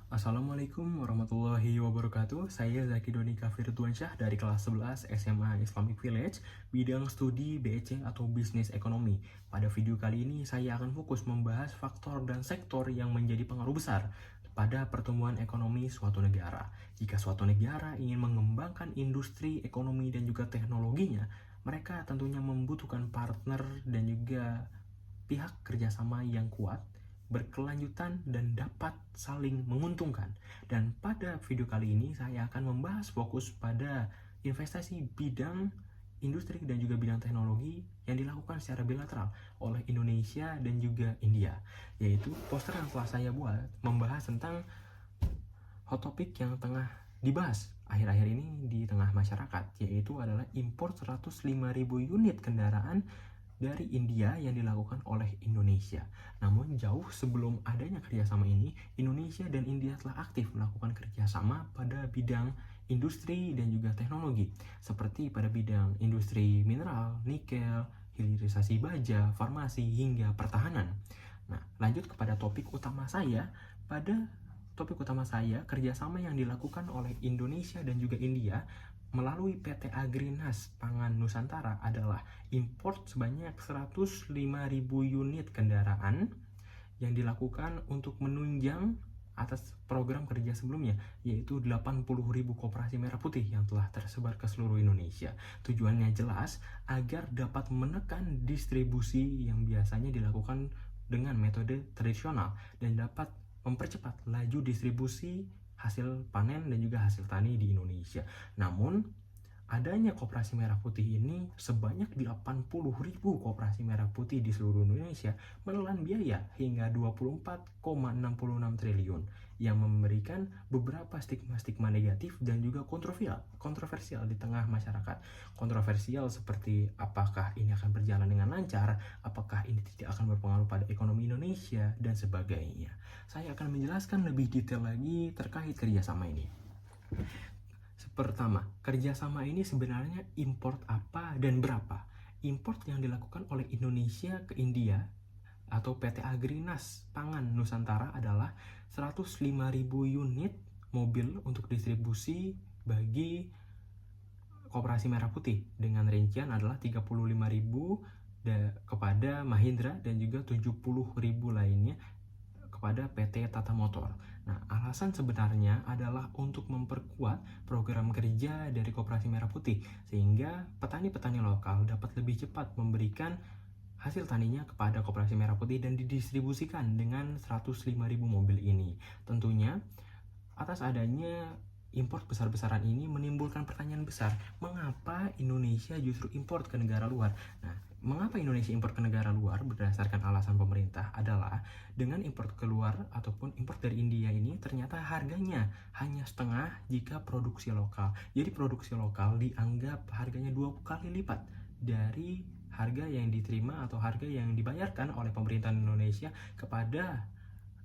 Assalamualaikum warahmatullahi wabarakatuh. Saya Zaki Donika Firtuansyah dari kelas 11 SMA Islamic Village, bidang studi BEC atau Bisnis Ekonomi. Pada video kali ini saya akan fokus membahas faktor dan sektor yang menjadi pengaruh besar pada pertumbuhan ekonomi suatu negara. Jika suatu negara ingin mengembangkan industri, ekonomi, dan juga teknologinya, mereka tentunya membutuhkan partner dan juga pihak kerjasama yang kuat, berkelanjutan, dan dapat saling menguntungkan. Dan pada video kali ini saya akan membahas fokus pada investasi bidang industri dan juga bidang teknologi yang dilakukan secara bilateral oleh Indonesia dan juga India, yaitu poster yang telah saya buat membahas tentang hot topic yang tengah dibahas akhir-akhir ini di tengah masyarakat, yaitu adalah impor 105.000 unit kendaraan dari India yang dilakukan oleh Indonesia. Namun jauh sebelum adanya kerjasama ini, Indonesia dan India telah aktif melakukan kerjasama pada bidang industri dan juga teknologi, seperti pada bidang industri mineral, nikel, hilirisasi baja, farmasi, hingga pertahanan. Nah, lanjut kepada topik utama saya. Pada topik utama saya, kerjasama yang dilakukan oleh Indonesia dan juga India melalui PT Agrinas Pangan Nusantara adalah import sebanyak 105.000 unit kendaraan yang dilakukan untuk menunjang atas program kerja sebelumnya, yaitu 80.000 koperasi merah putih yang telah tersebar ke seluruh Indonesia. Tujuannya jelas agar dapat menekan distribusi yang biasanya dilakukan dengan metode tradisional dan dapat mempercepat laju distribusi hasil panen dan juga hasil tani di Indonesia. Namun, adanya koperasi merah putih ini sebanyak 80.000 koperasi merah putih di seluruh Indonesia menelan biaya hingga 24,66 triliun yang memberikan beberapa stigma-stigma negatif dan juga kontroversial di tengah masyarakat. Kontroversial seperti apakah ini akan berjalan dengan lancar, apakah ini tidak akan berpengaruh pada ekonomi Indonesia, dan sebagainya. Saya akan menjelaskan lebih detail lagi terkait kerjasama ini. Pertama, kerjasama ini sebenarnya import apa dan berapa? Import yang dilakukan oleh Indonesia ke India atau PT Agrinas Pangan Nusantara adalah 105.000 unit mobil untuk distribusi bagi Koperasi Merah Putih dengan rincian adalah 35.000 kepada Mahindra dan juga 70.000 lainnya kepada PT Tata Motor. Nah, alasan sebenarnya adalah untuk memperkuat program kerja dari Koperasi Merah Putih sehingga petani-petani lokal dapat lebih cepat memberikan hasil taninya kepada Koperasi Merah Putih dan didistribusikan dengan 105.000 mobil ini. Tentunya atas adanya impor besar-besaran ini menimbulkan pertanyaan besar, mengapa Indonesia justru impor ke negara luar? Nah, mengapa Indonesia impor ke negara luar berdasarkan alasan pemerintah adalah dengan impor keluar ataupun impor dari India ini ternyata harganya hanya setengah jika produksi lokal. Jadi produksi lokal dianggap harganya 2 kali lipat dari harga yang diterima atau harga yang dibayarkan oleh pemerintahan Indonesia kepada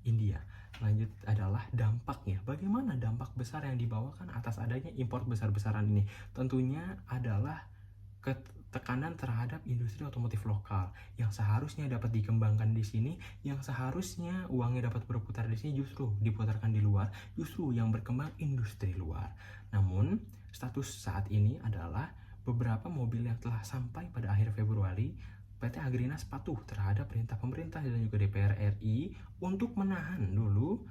India. Lanjut adalah dampaknya. Bagaimana dampak besar yang dibawakan atas adanya impor besar-besaran ini? Tentunya adalah tekanan terhadap industri otomotif lokal yang seharusnya dapat dikembangkan di sini, yang seharusnya uangnya dapat berputar di sini justru diputarkan di luar, justru yang berkembang industri luar. Namun, status saat ini adalah beberapa mobil yang telah sampai pada akhir Februari, PT Agrinas patuh terhadap perintah pemerintah dan juga DPR RI untuk menahan dulu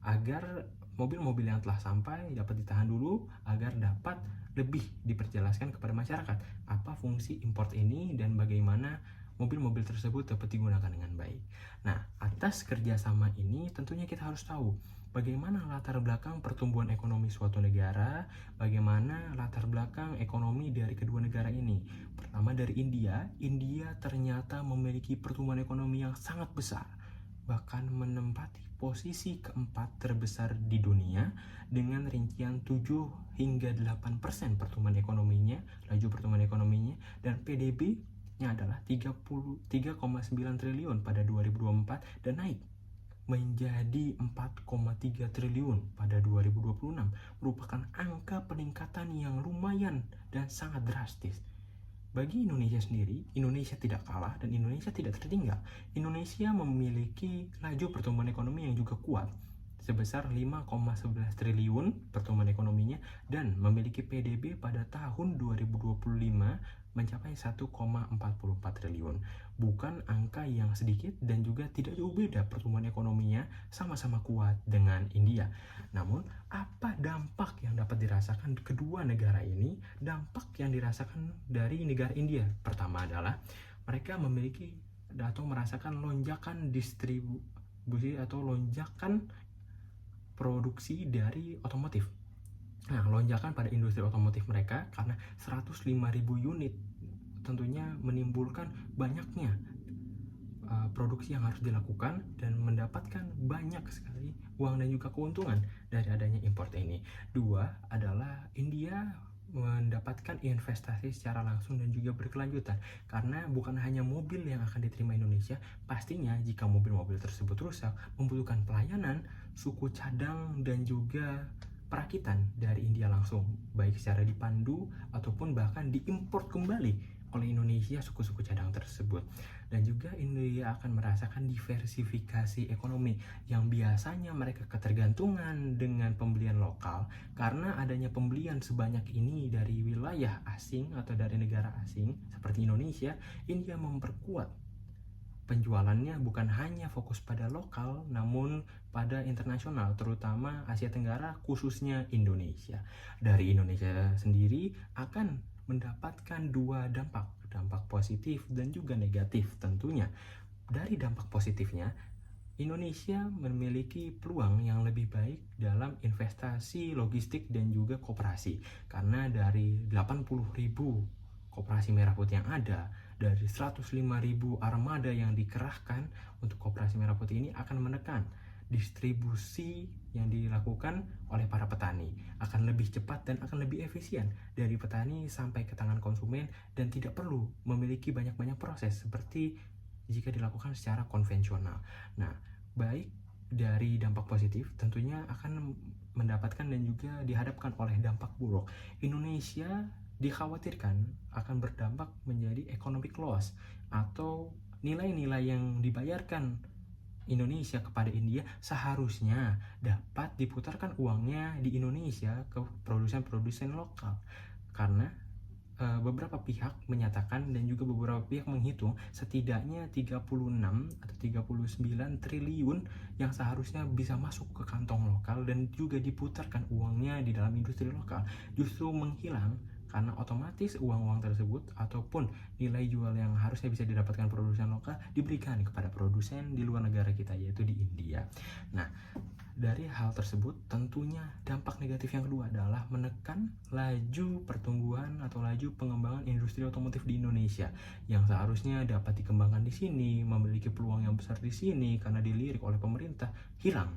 agar mobil-mobil yang telah sampai dapat ditahan dulu agar dapat lebih diperjelaskan kepada masyarakat apa fungsi import ini dan bagaimana mobil-mobil tersebut dapat digunakan dengan baik. Nah, atas kerjasama ini tentunya kita harus tahu bagaimana latar belakang pertumbuhan ekonomi suatu negara, bagaimana latar belakang ekonomi dari kedua negara ini. Pertama dari India ternyata memiliki pertumbuhan ekonomi yang sangat besar, bahkan menempati posisi keempat terbesar di dunia dengan rincian 7 hingga 8% pertumbuhan ekonominya, laju pertumbuhan ekonominya, dan PDB-nya adalah 3,9 triliun pada 2024 dan naik menjadi 4,3 triliun pada 2026, merupakan angka peningkatan yang lumayan dan sangat drastis. Bagi Indonesia sendiri, Indonesia tidak kalah dan Indonesia tidak tertinggal. Indonesia memiliki laju pertumbuhan ekonomi yang juga kuat, sebesar 5,11 triliun pertumbuhan ekonominya, dan memiliki PDB pada tahun 2025 mencapai 1,44 triliun. Bukan angka yang sedikit dan juga tidak jauh beda pertumbuhan ekonominya, sama-sama kuat dengan India. Namun, apa dampak yang dapat dirasakan kedua negara ini? Dampak yang dirasakan dari negara India pertama adalah mereka memiliki atau merasakan lonjakan distribusi atau lonjakan produksi dari otomotif. Nah, lonjakan pada industri otomotif mereka karena 105.000 unit tentunya menimbulkan banyaknya produksi yang harus dilakukan dan mendapatkan banyak sekali uang dan juga keuntungan dari adanya import ini. Dua adalah India mendapatkan investasi secara langsung dan juga berkelanjutan, karena bukan hanya mobil yang akan diterima Indonesia, pastinya jika mobil-mobil tersebut rusak membutuhkan pelayanan, suku cadang dan juga perakitan dari India langsung, baik secara dipandu ataupun bahkan diimpor kembali oleh Indonesia suku-suku cadang tersebut. Dan juga India akan merasakan diversifikasi ekonomi yang biasanya mereka ketergantungan dengan pembelian lokal. Karena adanya pembelian sebanyak ini dari wilayah asing atau dari negara asing seperti Indonesia, India memperkuat penjualannya bukan hanya fokus pada lokal, namun pada internasional, terutama Asia Tenggara, khususnya Indonesia. Dari Indonesia sendiri akan mendapatkan dua dampak positif dan juga negatif tentunya. Dari dampak positifnya, Indonesia memiliki peluang yang lebih baik dalam investasi logistik dan juga koperasi, karena dari 80.000 koperasi merah putih yang ada, dari 105.000 armada yang dikerahkan untuk koperasi merah putih ini akan menekan distribusi yang dilakukan oleh para petani, akan lebih cepat dan akan lebih efisien dari petani sampai ke tangan konsumen, dan tidak perlu memiliki banyak-banyak proses seperti jika dilakukan secara konvensional. Nah, baik dari dampak positif tentunya akan mendapatkan dan juga dihadapkan oleh dampak buruk. Indonesia dikhawatirkan akan berdampak menjadi economic loss, atau nilai-nilai yang dibayarkan Indonesia kepada India seharusnya dapat diputarkan uangnya di Indonesia ke produsen-produsen lokal, karena beberapa pihak menyatakan dan juga beberapa pihak menghitung setidaknya 36 atau 39 triliun yang seharusnya bisa masuk ke kantong lokal dan juga diputarkan uangnya di dalam industri lokal justru menghilang, karena otomatis uang-uang tersebut ataupun nilai jual yang harusnya bisa didapatkan produsen lokal diberikan kepada produsen di luar negara kita, yaitu di India. Nah, dari hal tersebut tentunya dampak negatif yang kedua adalah menekan laju pertumbuhan atau laju pengembangan industri otomotif di Indonesia yang seharusnya dapat dikembangkan di sini, memiliki peluang yang besar di sini karena dilirik oleh pemerintah, hilang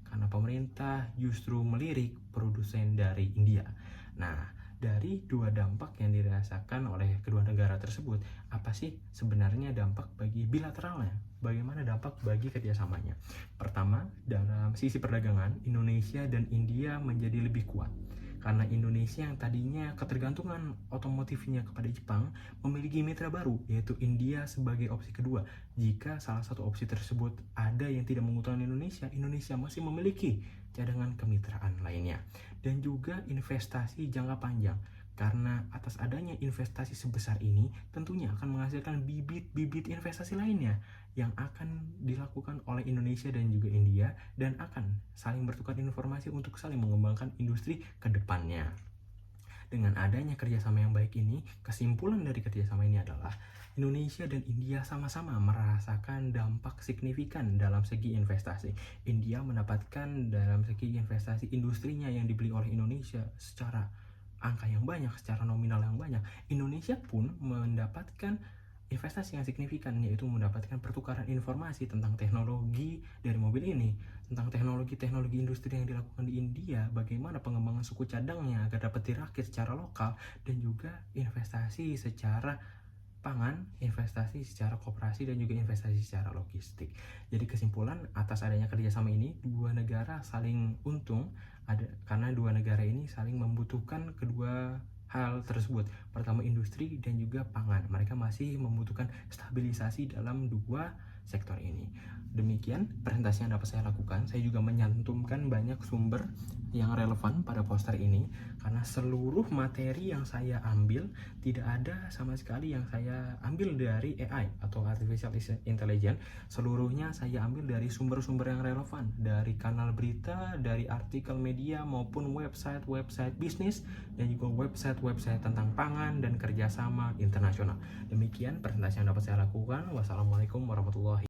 karena pemerintah justru melirik produsen dari India. Nah, dari dua dampak yang dirasakan oleh kedua negara tersebut, apa sih sebenarnya dampak bagi bilateralnya? Bagaimana dampak bagi kerjasamanya? Pertama, dalam sisi perdagangan, Indonesia dan India menjadi lebih kuat. Karena Indonesia yang tadinya ketergantungan otomotifnya kepada Jepang, memiliki mitra baru, yaitu India sebagai opsi kedua. Jika salah satu opsi tersebut ada yang tidak menguntungkan Indonesia, Indonesia masih memiliki cadangan kemitraan lainnya. Dan juga investasi jangka panjang, karena atas adanya investasi sebesar ini tentunya akan menghasilkan bibit-bibit investasi lainnya yang akan dilakukan oleh Indonesia dan juga India, dan akan saling bertukar informasi untuk saling mengembangkan industri ke depannya. Dengan adanya kerjasama yang baik ini, kesimpulan dari kerjasama ini adalah Indonesia dan India sama-sama merasakan dampak signifikan dalam segi investasi. India mendapatkan dalam segi investasi industrinya yang dibeli oleh Indonesia secara angka yang banyak, secara nominal yang banyak. Indonesia pun mendapatkan investasi yang signifikan, yaitu mendapatkan pertukaran informasi tentang teknologi dari mobil ini, tentang teknologi industri yang dilakukan di India, bagaimana pengembangan suku cadangnya agar dapat dirakit secara lokal, dan juga investasi secara pangan, investasi secara koperasi, dan juga investasi secara logistik. Jadi kesimpulan atas adanya kerjasama ini, dua negara saling untung karena dua negara ini saling membutuhkan kedua hal tersebut. Pertama industri dan juga pangan. Mereka masih membutuhkan stabilisasi dalam dua sektor ini. Demikian presentasi yang dapat saya lakukan. Saya juga menyantumkan banyak sumber yang relevan pada poster ini, karena seluruh materi yang saya ambil tidak ada sama sekali yang saya ambil dari AI atau Artificial Intelligence. Seluruhnya saya ambil dari sumber-sumber yang relevan, dari kanal berita, dari artikel media, maupun website bisnis, dan juga website tentang pangan dan kerjasama internasional. Demikian presentasi yang dapat saya lakukan. Wassalamualaikum warahmatullahi